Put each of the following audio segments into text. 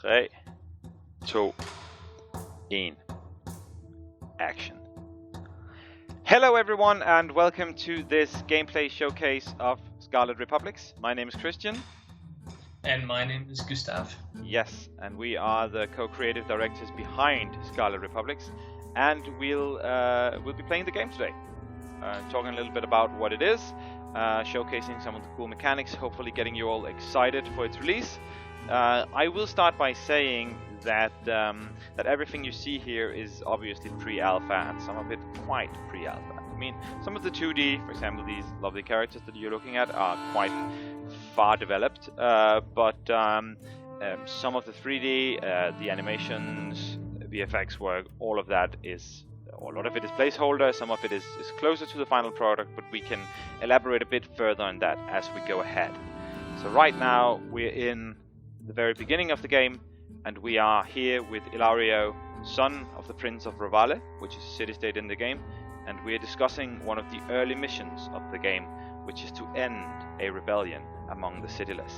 3, 2, 1. Action. Hello everyone and welcome to this gameplay showcase of Scarlet Republics. My name is Kristian. And my name is Gustav. Yes, and we are the co-creative directors behind Scarlet Republics, and we'll be playing the game today. Talking a little bit about what it is, showcasing some of the cool mechanics, hopefully getting you all excited for its release. I will start by saying that that everything you see here is obviously pre-alpha, and some of it quite pre-alpha. I mean, some of the 2D, for example, these lovely characters that you're looking at are quite far developed, but some of the 3D, the animations, VFX work, all of that is, a lot of it is placeholder, some of it is closer to the final product, but we can elaborate a bit further on that as we go ahead. So right now we're in the very beginning of the game, and we are here with Ilario, son of the Prince of Ravale, which is a city-state in the game, and we are discussing one of the early missions of the game, which is to end a rebellion among the cityless.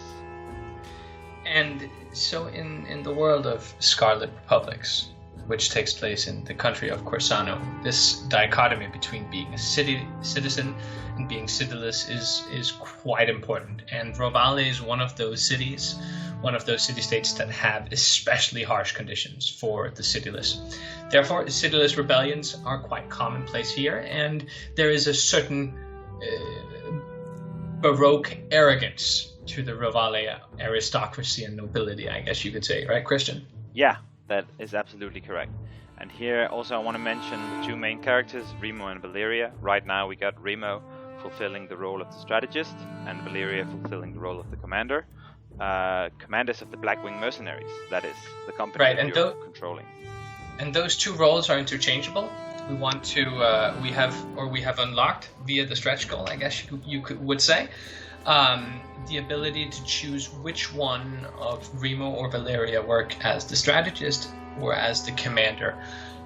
And so in the world of Scarlet Republics, which takes place in the country of Corsano, this dichotomy between being a citizen and being cityless is quite important. And Ravale is one of those cities, one of those city-states that have especially harsh conditions for the cityless. Therefore, cityless rebellions are quite commonplace here, and there is a certain Baroque arrogance to the Ravale aristocracy and nobility, I guess you could say, right, Kristian? Yeah, that is absolutely correct. And here also I want to mention the two main characters, Remo and Valeria. Right now we got Remo fulfilling the role of the strategist, and Valeria fulfilling the role of the commander. Commanders of the Blackwing Mercenaries, that is, the company right, that you're controlling. And those two roles are interchangeable. We have unlocked via the stretch goal, I guess you would say, the ability to choose which one of Remo or Valeria work as the strategist or as the commander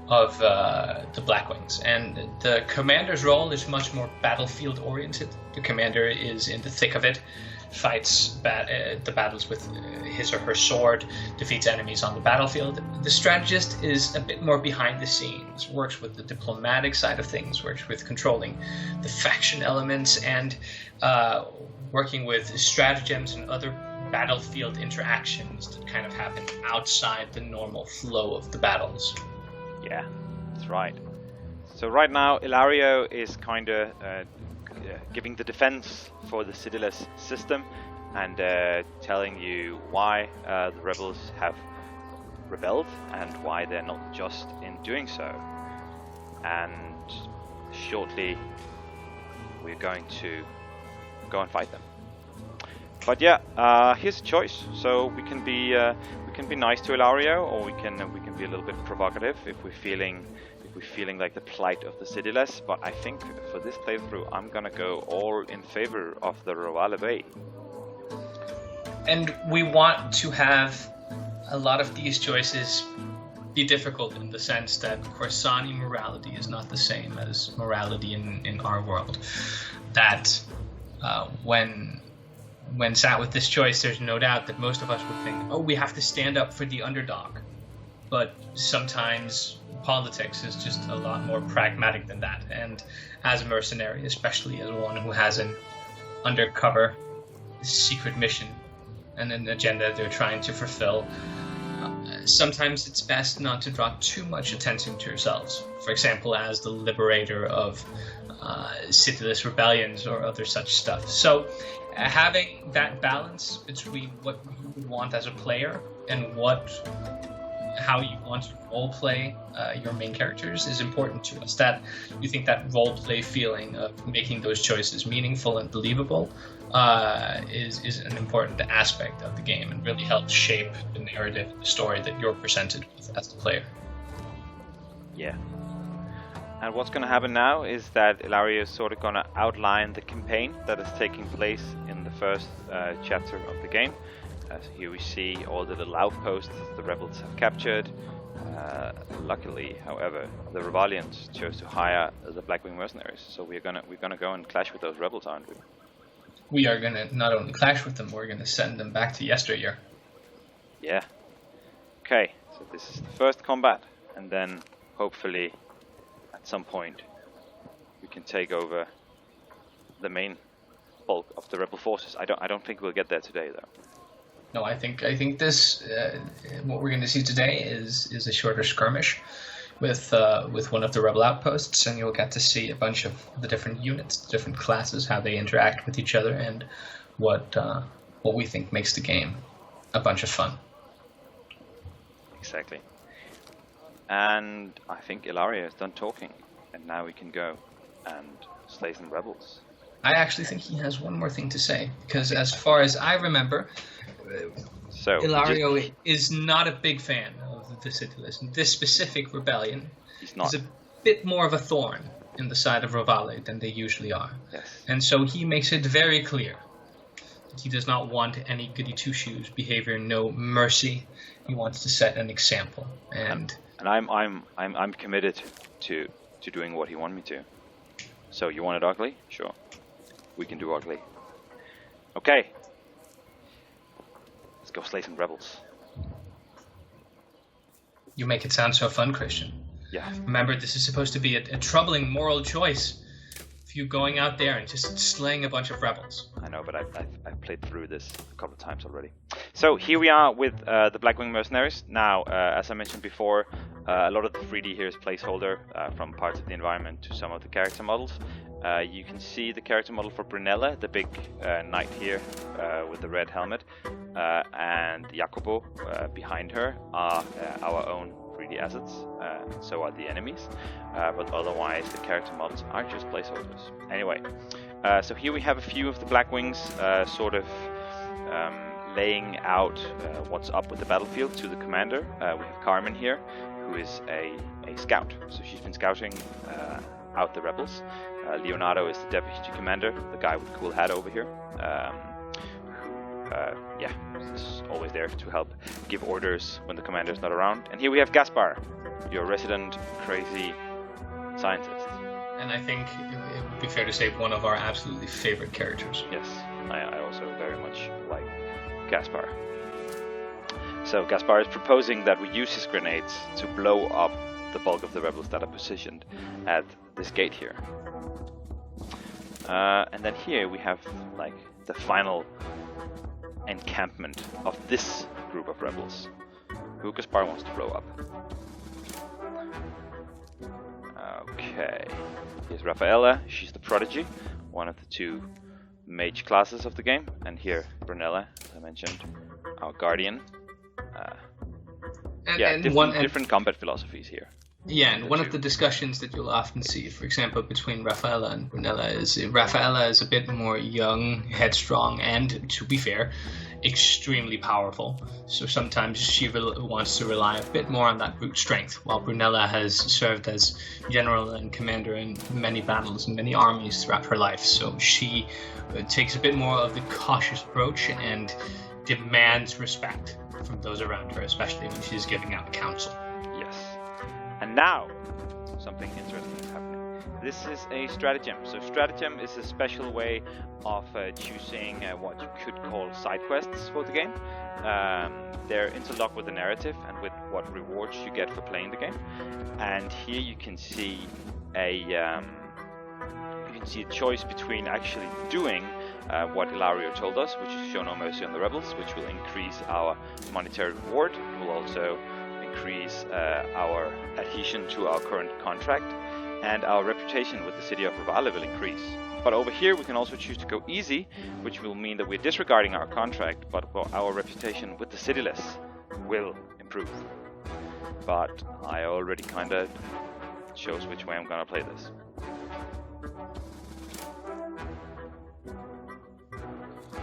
of the Blackwings. And the commander's role is much more battlefield oriented. The commander is in the thick of it, fights the battles with his or her sword, defeats enemies on the battlefield. The strategist is a bit more behind the scenes, works with the diplomatic side of things, works with controlling the faction elements, and working with stratagems and other battlefield interactions that kind of happen outside the normal flow of the battles. Yeah, that's right. So right now Ilario is kind of giving the defense for the cityless system, and telling you why the rebels have rebelled and why they're not just in doing so. And shortly we're going to go and fight them. But yeah, here's a choice. So we can be nice to Ilario, or we can be a little bit provocative if we're feeling like the plight of the cityless. But I think for this playthrough, I'm gonna go all in favor of the Ravale Bay. And we want to have a lot of these choices be difficult in the sense that Corsani morality is not the same as morality in our world. That when sat with this choice, there's no doubt that most of us would think, oh, we have to stand up for the underdog. But sometimes politics is just a lot more pragmatic than that. And as a mercenary, especially as one who has an undercover secret mission and an agenda they're trying to fulfill, sometimes it's best not to draw too much attention to yourselves. For example, as the liberator of cityless rebellions or other such stuff. So having that balance between what you would want as a player and how you want to roleplay your main characters is important to us. That you think that roleplay feeling of making those choices meaningful and believable is an important aspect of the game, and really helps shape the narrative, the story that you're presented with as the player. Yeah. And what's going to happen now is that Ilario is sort of going to outline the campaign that is taking place in the first chapter of the game. So here we see all the little outposts the rebels have captured. Luckily, however, the rebellions chose to hire the Blackwing Mercenaries, so we're gonna go and clash with those rebels, aren't we? We are gonna not only clash with them, we're gonna send them back to yesteryear. Yeah, Okay, so this is the first combat, and then hopefully at some point we can take over the main bulk of the rebel forces. I don't think we'll get there today, though. No, I think this what we're going to see today is a shorter skirmish with one of the rebel outposts, and you'll get to see a bunch of the different units, the different classes, how they interact with each other, and what we think makes the game a bunch of fun. Exactly. And I think Ilaria is done talking, and now we can go and slay some rebels. I actually think he has one more thing to say, because as far as I remember, Ilario is not a big fan of the Cityless. This specific rebellion is a bit more of a thorn in the side of Rovale than they usually are. Yes. And so he makes it very clear that he does not want any goody two-shoes behavior, no mercy. He wants to set an example. And I'm committed to doing what he wants me to. So you want it ugly? Sure. We can do ugly. Okay. Let's go slay some rebels. You make it sound so fun, Kristian. Yeah. Remember, this is supposed to be a troubling moral choice. If you going out there and just slaying a bunch of rebels. I know, but I've played through this a couple of times already. So here we are with the Blackwing Mercenaries. Now, as I mentioned before, a lot of the 3D here is placeholder from parts of the environment to some of the character models. You can see the character model for Brunella, the big knight here with the red helmet, and Jacopo behind her are our own 3D assets, so are the enemies, but otherwise the character models are just placeholders. Anyway, so here we have a few of the Blackwings sort of laying out what's up with the battlefield to the commander. We have Carmen here, who is a scout, so she's been scouting out the rebels. Leonardo is the deputy commander, the guy with the cool hat over here, who is always there to help give orders when the commander's not around. And here we have Gaspar, your resident crazy scientist. And I think it would be fair to say one of our absolutely favorite characters. Yes, I also very much like Gaspar. So Gaspar is proposing that we use his grenades to blow up the bulk of the rebels that are positioned at this gate here. And then here we have like the final encampment of this group of rebels, who Gaspar wants to blow up. Okay, here's Rafaela, she's the prodigy, one of the two mage classes of the game, and here Brunella, as I mentioned, our guardian. Different combat philosophies here. Yeah, and one of the discussions that you'll often see, for example, between Rafaela and Brunella is Rafaela is a bit more young, headstrong, and, to be fair, extremely powerful. So sometimes she wants to rely a bit more on that brute strength, while Brunella has served as general and commander in many battles and many armies throughout her life. So she takes a bit more of the cautious approach and demands respect from those around her, especially when she's giving out counsel. Yes. And now, something interesting is happening. This is a stratagem. So stratagem is a special way of choosing what you could call side quests for the game. They're interlocked with the narrative and with what rewards you get for playing the game. And here you can see a choice between actually doing what Ilario told us, which is show no mercy on the rebels, which will increase our monetary reward. It will also increase our adhesion to our current contract, and our reputation with the city of Rovale will increase. But over here we can also choose to go easy, which will mean that we're disregarding our contract, but our reputation with the Cityless will improve. But I already kinda chose which way I'm gonna play this.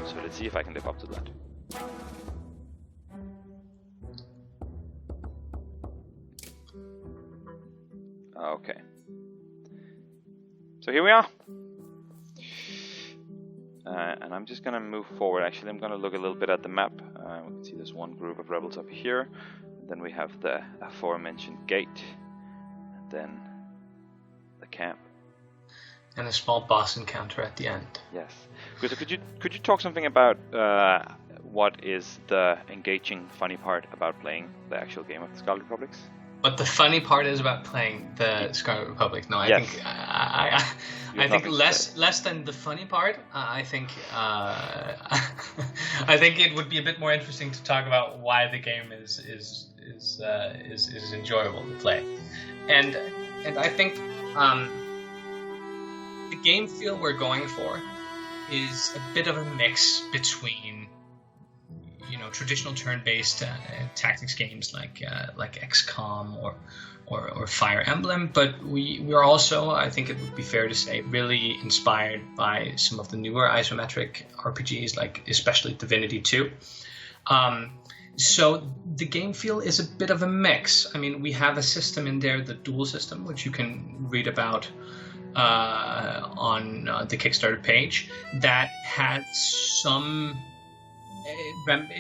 So let's see if I can live up to that. Okay. So here we are. And I'm just gonna move forward. Actually, I'm gonna look a little bit at the map. We can see there's one group of rebels up here. And then we have the aforementioned gate. And then the camp. And a small boss encounter at the end. Yes. Gustav, could you talk something about what is the engaging, funny part about playing the actual game of the Scarlet Republics? What the funny part is about playing the Scarlet Republic? No, I Yes. think I think less than the funny part. I think I think it would be a bit more interesting to talk about why the game is enjoyable to play, and I think the game feel we're going for is a bit of a mix between traditional turn-based tactics games like XCOM or Fire Emblem, but we are also, I think it would be fair to say, really inspired by some of the newer isometric RPGs, like especially Divinity 2. So the game feel is a bit of a mix. I mean, we have a system in there, the duel system, which you can read about on the Kickstarter page, that has some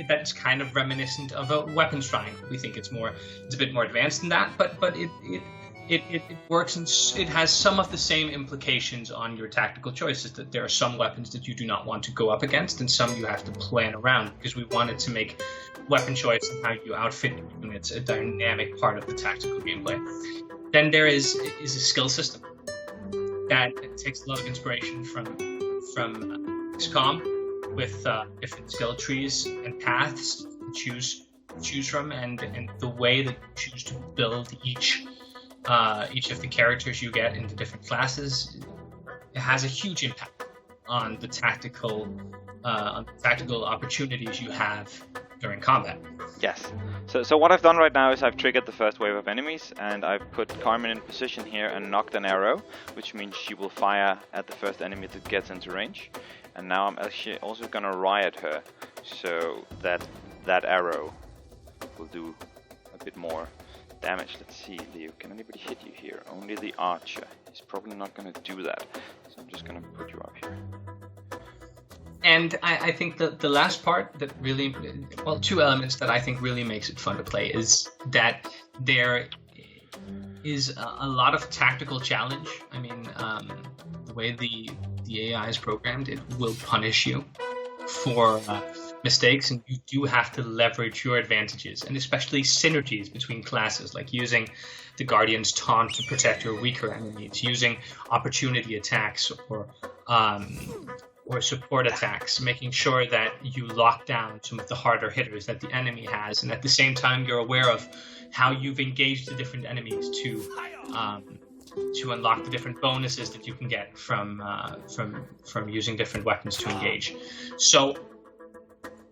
that's kind of reminiscent of a weapons triangle. We think it's a bit more advanced than that, but it works, and it has some of the same implications on your tactical choices, that there are some weapons that you do not want to go up against and some you have to plan around, because we wanted to make weapon choice and how you outfit your units a dynamic part of the tactical gameplay. Then there is a skill system that takes a lot of inspiration from XCOM, with different skill trees and paths to choose from, and the way that you choose to build each of the characters you get into different classes, it has a huge impact on the tactical opportunities you have during combat. Yes. So what I've done right now is I've triggered the first wave of enemies, and I've put Carmen in position here and knocked an arrow, which means she will fire at the first enemy that gets into range. And now I'm actually also gonna riot her, so that arrow will do a bit more damage. Let's see, Leo, can anybody hit you here? Only the archer. He's probably not gonna do that, so I'm just gonna put you up here. And I think the last part that really, well, two elements that I think really makes it fun to play is that there is a lot of tactical challenge. I mean, the way the AI is programmed, it will punish you for mistakes, and you do have to leverage your advantages, and especially synergies between classes, like using the Guardian's taunt to protect your weaker enemies, using opportunity attacks or support attacks, making sure that you lock down some of the harder hitters that the enemy has, and at the same time you're aware of how you've engaged the different enemies to unlock the different bonuses that you can get from using different weapons to engage. So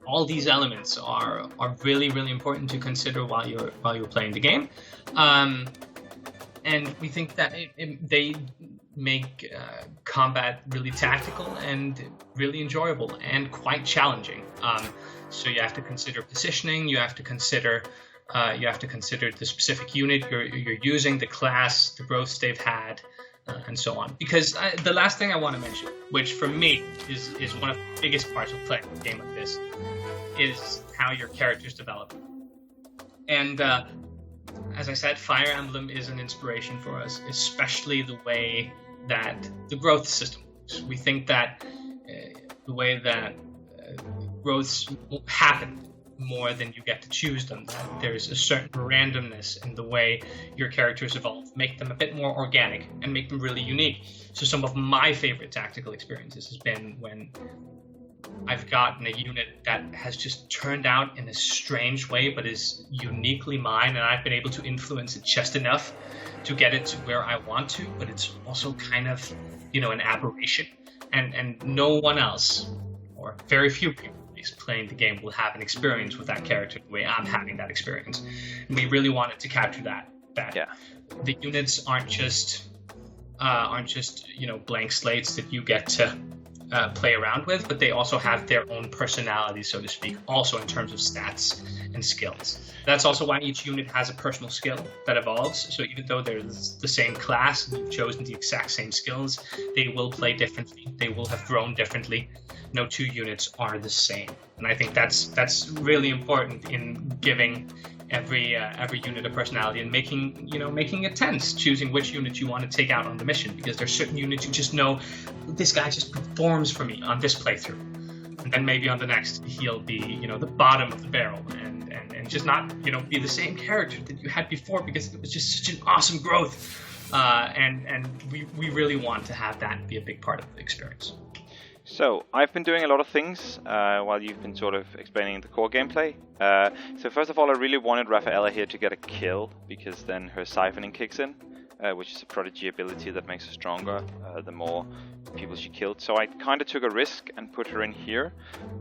all these elements are really, really important to consider while you're playing the game, and we think that they make combat really tactical and really enjoyable and quite challenging. So you have to consider positioning. You have to consider the specific unit you're using, the class, the growths they've had, and so on. Because the last thing I want to mention, which for me is one of the biggest parts of playing a game like this, is how your characters develop. And as I said, Fire Emblem is an inspiration for us, especially the way that the growth system works. We think that the way that growths happen more than you get to choose them, that there's a certain randomness in the way your characters evolve, make them a bit more organic and make them really unique. So some of my favorite tactical experiences has been when I've gotten a unit that has just turned out in a strange way but is uniquely mine, and I've been able to influence it just enough to get it to where I want to, but it's also kind of, an aberration, and no one else, or very few people playing the game, will have an experience with that character the way I'm having that experience. And we really wanted to capture that the units aren't just blank slates that you get to play around with, but they also have their own personality, so to speak, also in terms of stats and skills. That's also why each unit has a personal skill that evolves. So even though they're the same class and you've chosen the exact same skills, they will play differently. They will have grown differently. No two units are the same, and I think that's really important in giving every unit a personality and making it tense, choosing which unit you want to take out on the mission, because there's certain units you just know this guy just performs for me on this playthrough. And then maybe on the next, he'll be, the bottom of the barrel and just not, be the same character that you had before, because it was just such an awesome growth. And we really want to have that be a big part of the experience. So, I've been doing a lot of things while you've been sort of explaining the core gameplay. So first of all, I really wanted Rafaela here to get a kill, because then her siphoning kicks in, which is a prodigy ability that makes her stronger the more people she killed. So I kind of took a risk and put her in here.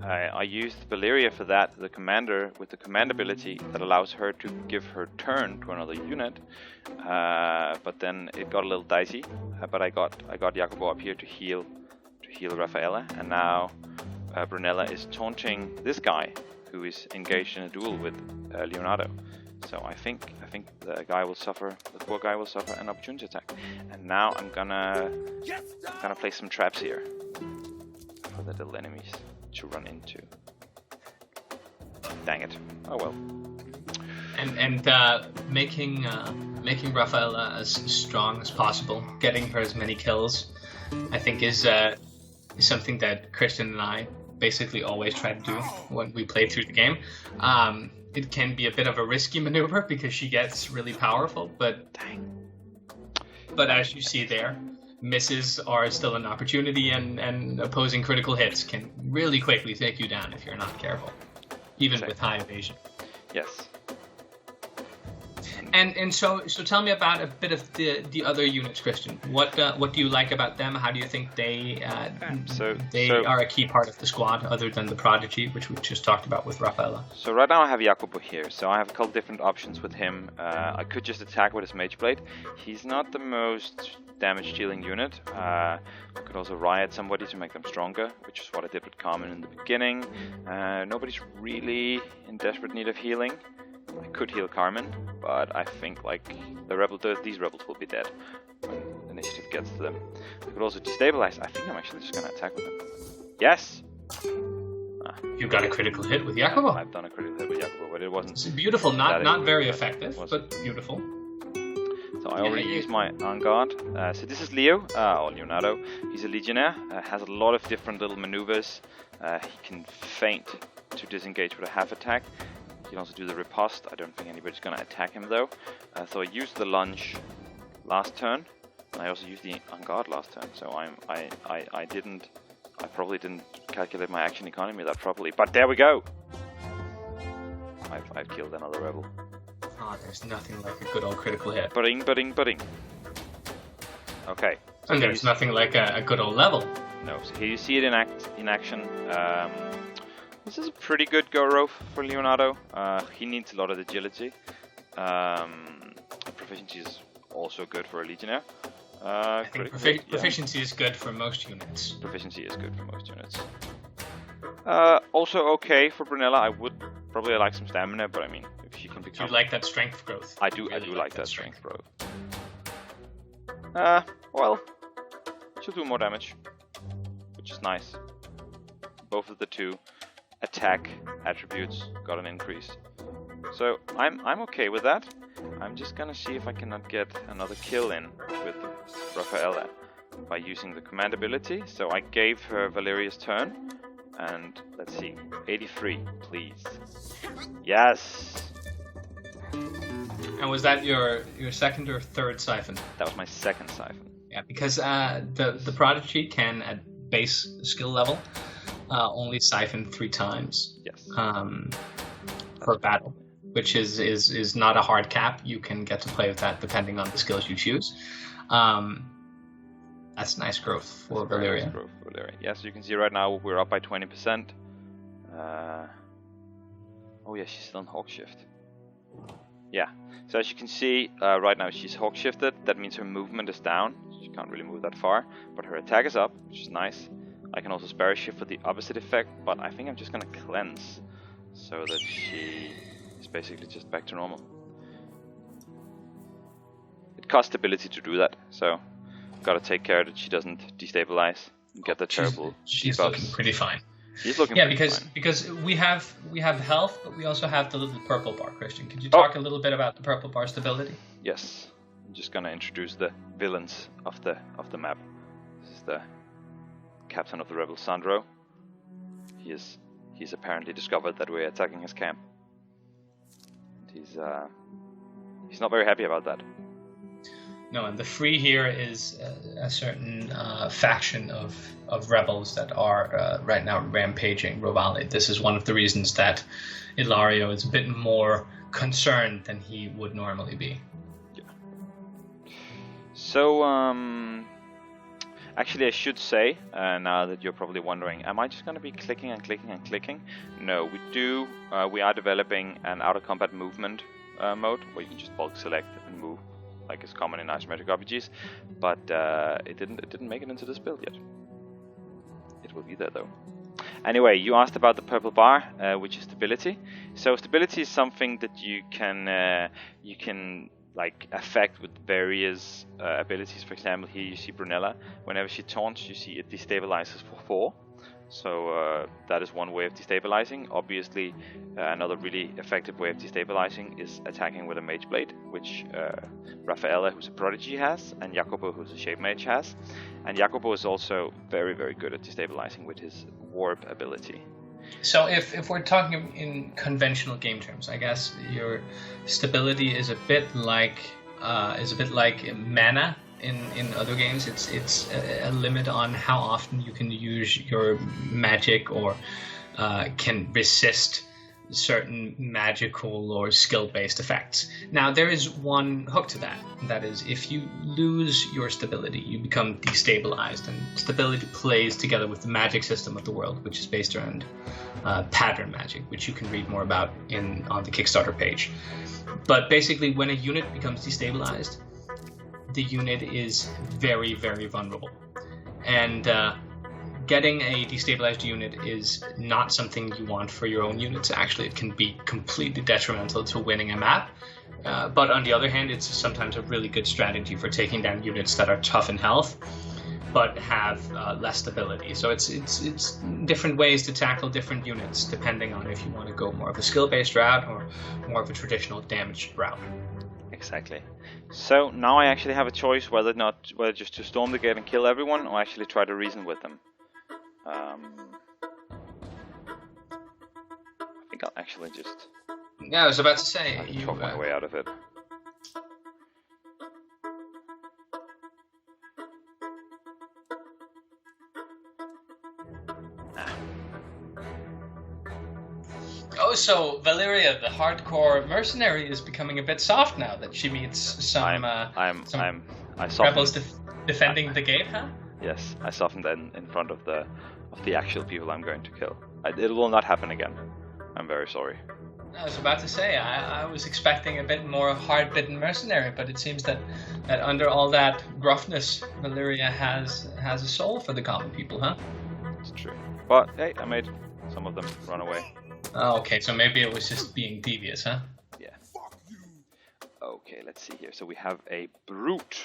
I used Valeria for that, the commander, with the command ability that allows her to give her turn to another unit. But then it got a little dicey. But I got Jacopo up here to heal Rafaela, and now Brunella is taunting this guy who is engaged in a duel with Leonardo. So I think the poor guy will suffer an opportunity attack. And now I'm gonna place some traps here for the little enemies to run into. Dang it! Oh well. And making Rafaela as strong as possible, getting her as many kills, I think is something that Kristian and I basically always try to do when we play through the game. It can be a bit of a risky maneuver because she gets really powerful, but as you see there, misses are still an opportunity, and opposing critical hits can really quickly take you down if you're not careful, even with high evasion. Yes. And so tell me about a bit of the other units, Kristian. What do you like about them? How do you think they are a key part of the squad, other than the prodigy, which we just talked about with Rafaela? So right now I have Jacopo here, so I have a couple different options with him. I could just attack with his mage blade. He's not the most damage dealing unit. I could also riot somebody to make them stronger, which is what I did with Carmen in the beginning. Nobody's really in desperate need of healing. I could heal Carmen, but I think these rebels will be dead when initiative gets to them. I could also destabilize. I think I'm actually just gonna attack with them. Yes! You got a critical hit with Jacopo. I've done a critical hit with Jacopo, but it wasn't... It's beautiful, not very effective, but beautiful. So I already used my On Guard. So this is Leo, or Leonardo. He's a legionnaire, has a lot of different little maneuvers. He can feint to disengage with a half attack. He can also do the riposte. I don't think anybody's going to attack him though. So I used the lunge last turn, and I also used the On Guard last turn. So I probably didn't calculate my action economy that properly. But there we go. I've killed another rebel. Oh, there's nothing like a good old critical hit. Budding. Okay. So and there's nothing like a good old level. No. So here you see it in action. This is a pretty good go-row for Leonardo. He needs a lot of agility. Proficiency is also good for a legionnaire. I think proficiency is good for most units. Proficiency is good for most units. Also okay for Brunella. I would probably like some stamina, but I mean, if she can become... You like that strength growth? I do like that strength growth. Well, she'll do more damage, which is nice. Both of the two attack attributes got an increase, so I'm okay with that. I'm just gonna see if I cannot get another kill in with Rafaela by using the command ability. So I gave her Valeria's turn, and let's see, 83, please. Yes. And was that your second or third siphon? That was my second siphon. Yeah, because the prodigy can at base skill level only siphon 3 times. Yes. Per battle, which is not a hard cap. You can get to play with that depending on the skills you choose. That's nice growth for Valeria. Nice growth for Valeria. Yeah, so you can see right now we're up by 20%. Oh yeah, she's still in Hawk Shift. Yeah, so as you can see, right now she's Hawk Shifted. That means her movement is down. She can't really move that far, but her attack is up, which is nice. I can also Sparrow Shift for the opposite effect, but I think I'm just gonna cleanse so that she is basically just back to normal. It costs stability to do that, so gotta take care that she doesn't destabilize and get the terrible. She's looking pretty fine. She's looking because we have health, but we also have the little purple bar. Kristian, could you talk a little bit about the purple bar stability? Yes, I'm just gonna introduce the villains of the map. This is the captain of the rebel, Sandro. he's apparently discovered that we're attacking his camp. He's not very happy about that. No, and the Free here is a certain faction of rebels that are right now rampaging Rovale. This is one of the reasons that Ilario is a bit more concerned than he would normally be. Yeah. So, actually I should say, now that you're probably wondering, am I just going to be clicking and clicking and clicking? No, we are developing an out-of-combat movement mode, where you can just bulk select and move, like is common in isometric RPGs, but it didn't make it into this build yet. It will be there though. Anyway, you asked about the purple bar, which is stability. So stability is something that you can like affect with various abilities. For example, here you see Brunella. Whenever she taunts, you see it destabilizes for 4. So that is one way of destabilizing. Obviously, another really effective way of destabilizing is attacking with a mage blade, which Rafaela, who's a prodigy, has, and Jacopo, who's a shape mage, has. And Jacopo is also very, very good at destabilizing with his warp ability. So if we're talking in conventional game terms, I guess your stability is a bit like mana. In other games, it's a limit on how often you can use your magic or can resist certain magical or skill-based effects. Now, there is one hook to that. That is, if you lose your stability, you become destabilized, and stability plays together with the magic system of the world, which is based around pattern magic, which you can read more about on the Kickstarter page. But basically, when a unit becomes destabilized, the unit is very, very vulnerable. And getting a destabilized unit is not something you want for your own units. Actually, it can be completely detrimental to winning a map. But on the other hand, it's sometimes a really good strategy for taking down units that are tough in health, but have less stability. So it's different ways to tackle different units, depending on if you want to go more of a skill-based route or more of a traditional damage route. Exactly. So now I actually have a choice whether just to storm the gate and kill everyone, or actually try to reason with them. I think I'll actually just... Yeah, I was about to say... talk my way out of it. Oh, so Valeria, the hardcore mercenary, is becoming a bit soft now that she meets some rebels defending the gate, huh? Yes, I softened in front of the actual people I'm going to kill. It will not happen again. I'm very sorry. I was about to say, I was expecting a bit more hard-bitten mercenary, but it seems that under all that gruffness, Valeria has a soul for the common people, huh? It's true. But hey, I made some of them run away. Oh, okay, so maybe it was just being devious, huh? Yeah. Okay, let's see here. So we have a brute.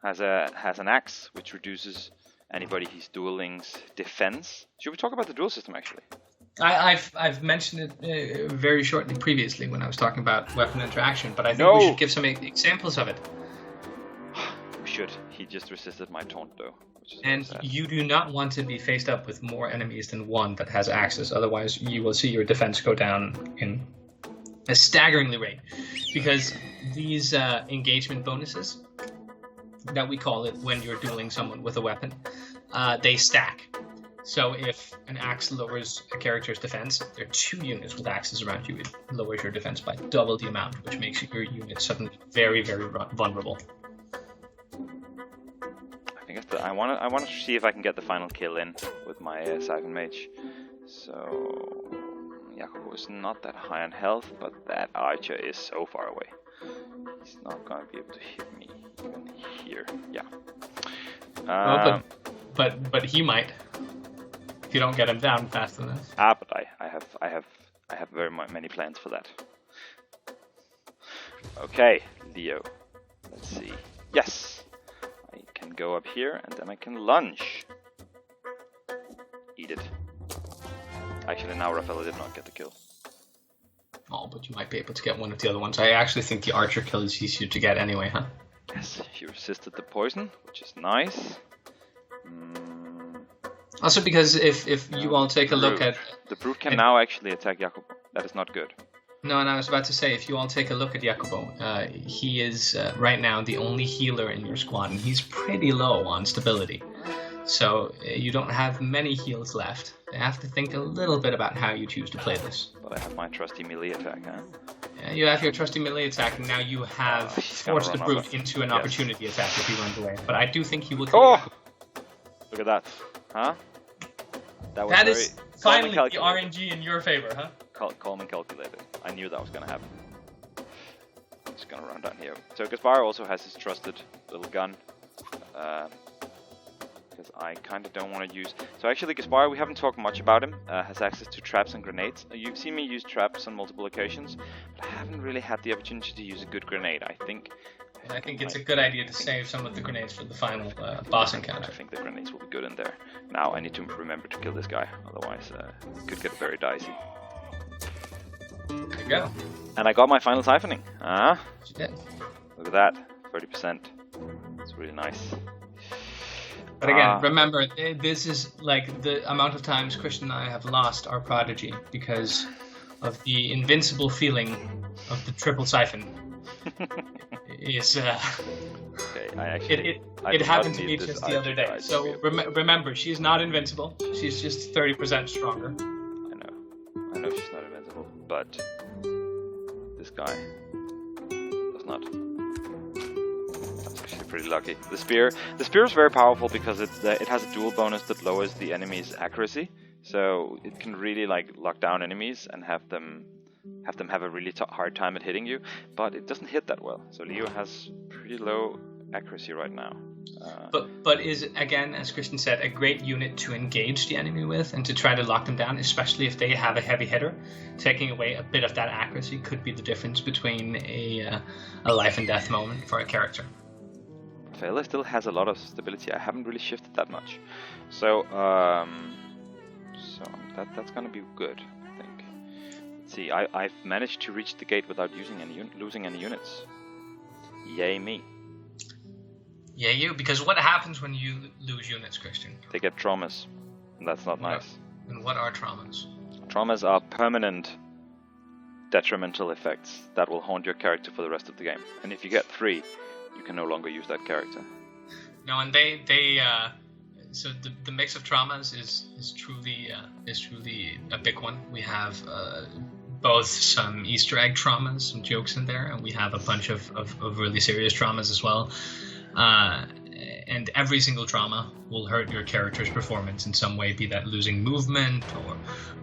Has an axe which reduces anybody he's dueling's defense. Should we talk about the duel system actually? I've mentioned it very shortly previously when I was talking about weapon interaction, but I think we should give some examples of it. We should. He just resisted my taunt though. And you do not want to be faced up with more enemies than one that has axes, otherwise you will see your defense go down in a staggeringly rate. Because these engagement bonuses, that we call it when you're dueling someone with a weapon, they stack. So if an axe lowers a character's defense, there are 2 units with axes around you, it lowers your defense by double the amount, which makes your unit suddenly very, very vulnerable. I want to see if I can get the final kill in with my Siphon Mage. So Jacopo is not that high on health, but that archer is so far away. He's not going to be able to hit me even here. Yeah. But he might if you don't get him down fast enough. But I have very many plans for that. Okay, Leo. Let's see. Yes. Can go up here and then I can lunge. Eat it. Actually, now Rafaela did not get the kill. Oh, but you might be able to get one of the other ones. I actually think the archer kill is easier to get anyway, huh? Yes, she resisted the poison, which is nice. Also, because if you all take a look at the brute can now actually attack Jacopo. That is not good. No, and I was about to say, if you all take a look at Jacopo, he is right now the only healer in your squad, and he's pretty low on stability. So you don't have many heals left. You have to think a little bit about how you choose to play this. But I have my trusty melee attack, huh? Yeah, you have your trusty melee attack, and now you have forced the brute into an opportunity attack if he runs away. But I do think he will kill Jacopo. Look at that. Huh? That is finally the RNG in your favor, huh? Calm and calculated. I knew that was gonna happen. I'm just gonna run down here. So Gaspar also has his trusted little gun. Because I kind of don't want to use... So actually Gaspar, we haven't talked much about him, has access to traps and grenades. You've seen me use traps on multiple occasions, but I haven't really had the opportunity to use a good grenade. I think it's a good idea to save some of the grenades for the final boss encounter. I think the grenades will be good in there. Now I need to remember to kill this guy, otherwise it could get very dicey. There you go. And I got my final siphoning. You did. Look at that, 30%. It's really nice. But again, remember, this is like the amount of times Kristian and I have lost our prodigy because of the invincible feeling of the triple siphon. Okay, it happened to me just the other day. So remember, she's not invincible. She's just 30% stronger. I know she's not invincible, but this guy does not. That's actually pretty lucky. The spear is very powerful because it has a dual bonus that lowers the enemy's accuracy, so it can really like lock down enemies and have them have a really hard time at hitting you, but it doesn't hit that well. So Leo has pretty low accuracy right now. But is, again, as Kristian said, a great unit to engage the enemy with and to try to lock them down, especially if they have a heavy hitter. Taking away a bit of that accuracy could be the difference between a life and death moment for a character. Fela still has a lot of stability. I haven't really shifted that much, so that's gonna be good. I think. Let's see, I've managed to reach the gate without losing any units. Yay me! Yeah, you. Because what happens when you lose units, Kristian? They get traumas, and that's not nice. And what are traumas? Traumas are permanent detrimental effects that will haunt your character for the rest of the game. And if you get 3, you can no longer use that character. No, and so the mix of traumas is truly a big one. We have both some Easter egg traumas, some jokes in there, and we have a bunch of really serious traumas as well. And every single trauma will hurt your character's performance in some way, be that losing movement or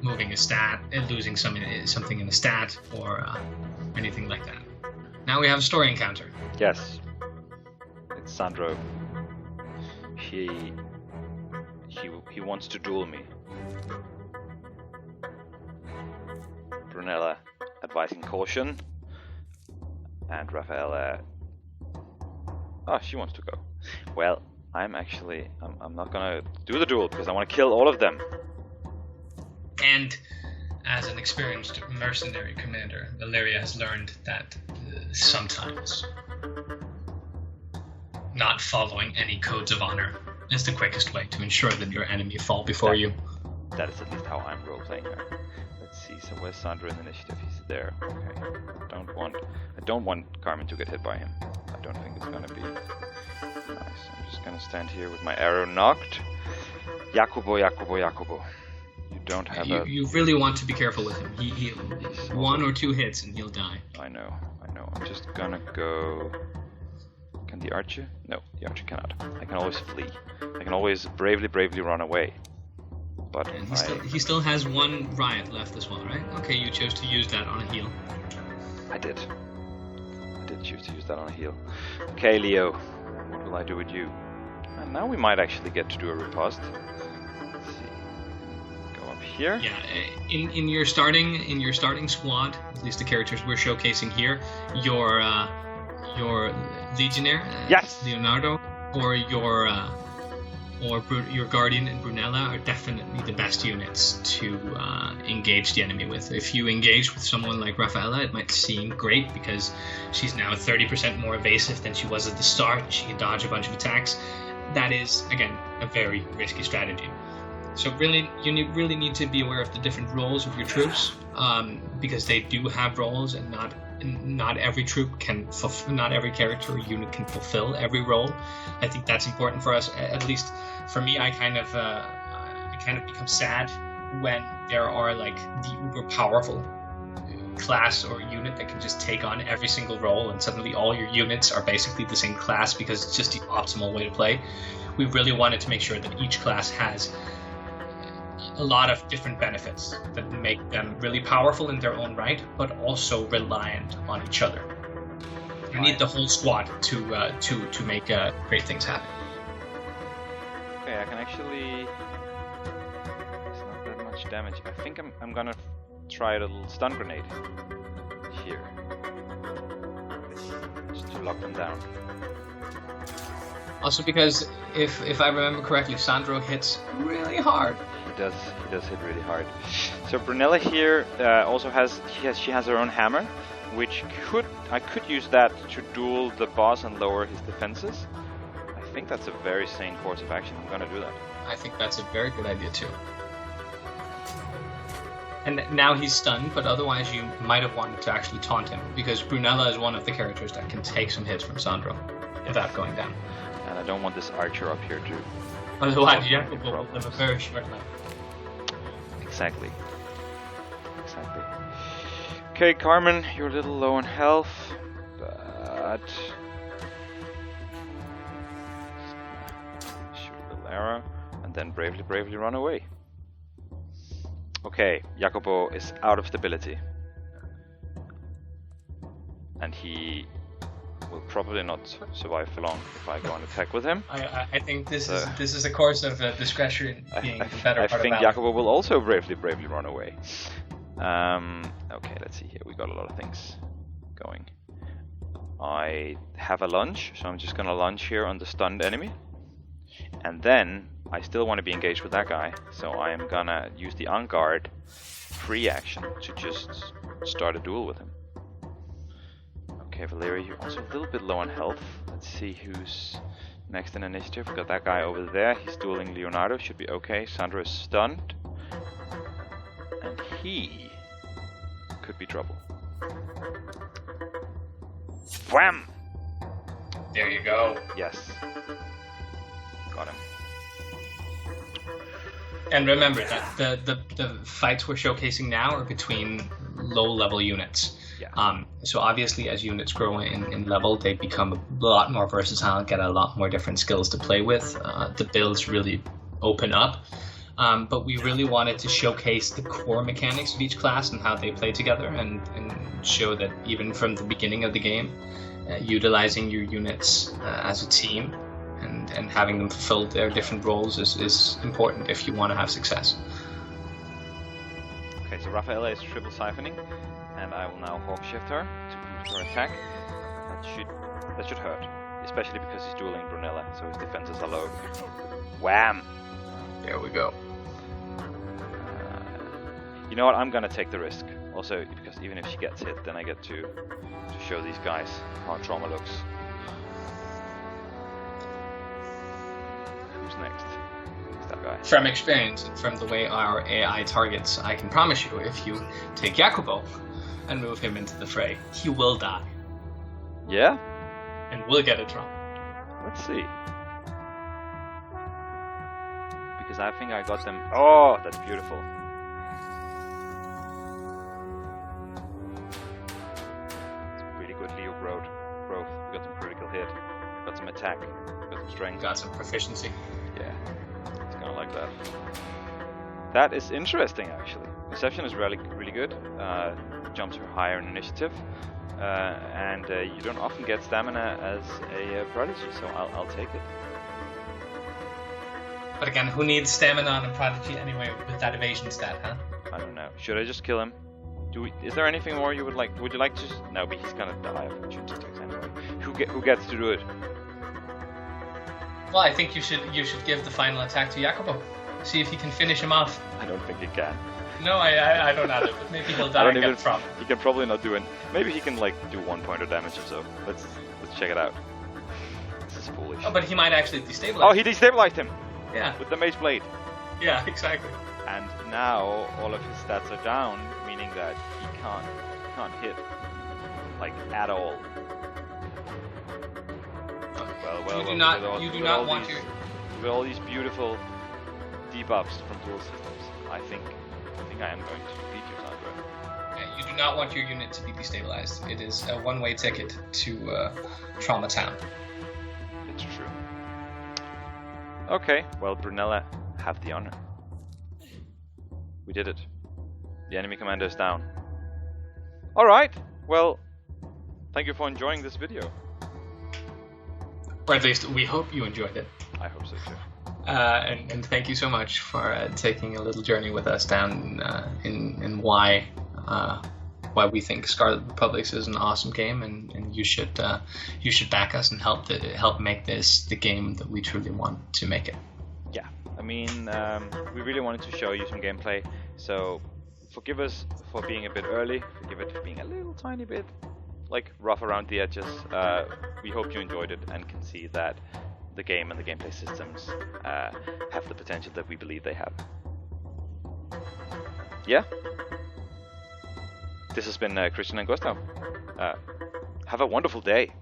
moving a stat, losing something in a stat, or anything like that. Now we have a story encounter. Yes, it's Sandro. He wants to duel me. Brunella advising caution, and Raffaella. Oh, she wants to go. Well, I'm not gonna do the duel because I want to kill all of them. And as an experienced mercenary commander, Valeria has learned that sometimes not following any codes of honor is the quickest way to ensure that your enemy fall before you. That is at least how I'm role-playing her. Let's see, so where's Sandro in the initiative? He's there. Okay. I don't want Carmen to get hit by him. I don't think it's gonna be nice. I'm just gonna stand here with my arrow knocked. Jacopo. You don't have You really want to be careful with him. He 1 or 2 hits and he'll die. I know. I'm just gonna go... Can the archer? No, the archer cannot. I can always flee. I can always bravely run away. But he still has 1 riot left as well, right? Okay, you chose to use that on a heal. I did choose to use that on a heal. Okay, Leo, what will I do with you? And now we might actually get to do a riposte. Let's see. Go up here. Yeah, in your starting squad, at least the characters we're showcasing here, your legionnaire, yes, Leonardo, or your guardian and Brunella are definitely the best units to engage the enemy with. If you engage with someone like Raffaella, it might seem great because she's now 30% more evasive than she was at the start. She can dodge a bunch of attacks. That is, again, a very risky strategy. So really, really need to be aware of the different roles of your troops, because they do have roles, and not every troop can not every character or unit can fulfill every role. I think that's important for us. At least for me, I kind of become sad when there are like the uber powerful class or unit that can just take on every single role, and suddenly all your units are basically the same class because it's just the optimal way to play. We really wanted to make sure that each class has a lot of different benefits that make them really powerful in their own right, but also reliant on each other. You need the whole squad to make great things happen. Okay, I can actually. It's not that much damage. I think I'm gonna try a little stun grenade here, just to lock them down. Also, because if I remember correctly, Sandro hits really hard. He does hit really hard. So Brunella here also she has her own hammer, which I could use that to duel the boss and lower his defenses. I think that's a very sane course of action. I'm gonna do that. I think that's a very good idea too. And now he's stunned, but otherwise you might have wanted to actually taunt him, because Brunella is one of the characters that can take some hits from Sandro without going down. And I don't want this archer up here to... Otherwise, Jacopo will live a very short life. Exactly. Okay, Carmen, you're a little low on health, but... Shoot a little arrow, and then bravely run away. Okay, Jacopo is out of stability. And he will probably not survive for long if I go and attack with him. I think this is a course of discretion being the better part of I think Jacopo will also bravely run away. Okay, let's see here. We got a lot of things going. I have a lunge, so I'm just gonna lunge here on the stunned enemy. And then I still want to be engaged with that guy, so I am gonna use the on guard free action to just start a duel with him. Okay, Valeria, you're also a little bit low on health. Let's see who's next in initiative. We got that guy over there. He's dueling Leonardo. Should be okay. Sandra is stunned. And he could be trouble. Wham! There you go. Yes. Got him. And remember that the fights we're showcasing now are between low-level units. Yeah. So obviously, as units grow in level, they become a lot more versatile, get a lot more different skills to play with. The builds really open up. But we really wanted to showcase the core mechanics of each class and how they play together, and show that even from the beginning of the game, utilizing your units as a team and having them fulfill their different roles is important if you want to have success. Okay, so Rafaela is triple siphoning, and I will now hawk shift her to boost her attack. That should hurt, especially because he's dueling Brunella, so his defenses are low. Wham! There we go. You know what? I'm gonna take the risk. Also, because even if she gets hit, then I get to show these guys how trauma looks. Who's next? It's that guy. From experience and from the way our AI targets, I can promise you, if you take Jacopo and move him into the fray, he will die. Yeah? And we'll get a trauma. Let's see. Because I think I got them. Oh, that's beautiful. It's pretty good Leo growth. We got some critical hit. Got some attack. Got some strength. Got some proficiency. Yeah. It's kind of like that. That is interesting, actually. Perception is really good. Jumps her higher in initiative. And you don't often get stamina as a prodigy, so I'll take it. But again, who needs stamina on a prodigy anyway with that evasion stat, huh? I don't know. Should I just kill him? Is there anything more you would like? Would you like to just... No, but he's gonna die of opportunity attacks anyway. Who gets to do it? Well, I think you should give the final attack to Jacopo. See if he can finish him off. I don't think he can. No, I don't either, but maybe he'll die and get trauma. He can probably not do it. Maybe he can like do 1 point of damage or so. Let's check it out. This is foolish. Oh, but he might actually destabilize. Oh, he destabilized him! Yeah. With the mace blade. Yeah, exactly. And now all of his stats are down, meaning that he can't hit, like, at all. Well, you do with not want your... with all these beautiful debuffs from dual systems, I think I am going to beat you, Sandra. Yeah, you do not want your unit to be destabilized. It is a one-way ticket to Trauma Town. It's true. Okay, well, Brunella, have the honor. We did it. The enemy commander is down. Alright, well, thank you for enjoying this video. Or at least we hope you enjoyed it. I hope so too. And thank you so much for taking a little journey with us down in why we think Scarlet Republics is an awesome game, and you should back us and help make this the game that we truly want to make it. Yeah, I mean, we really wanted to show you some gameplay, so forgive us for being a bit early, forgive it for being a little tiny bit like rough around the edges. We hope you enjoyed it and can see that the game and the gameplay systems have the potential that we believe they have. Yeah? This has been Kristian and Gustav. Have a wonderful day.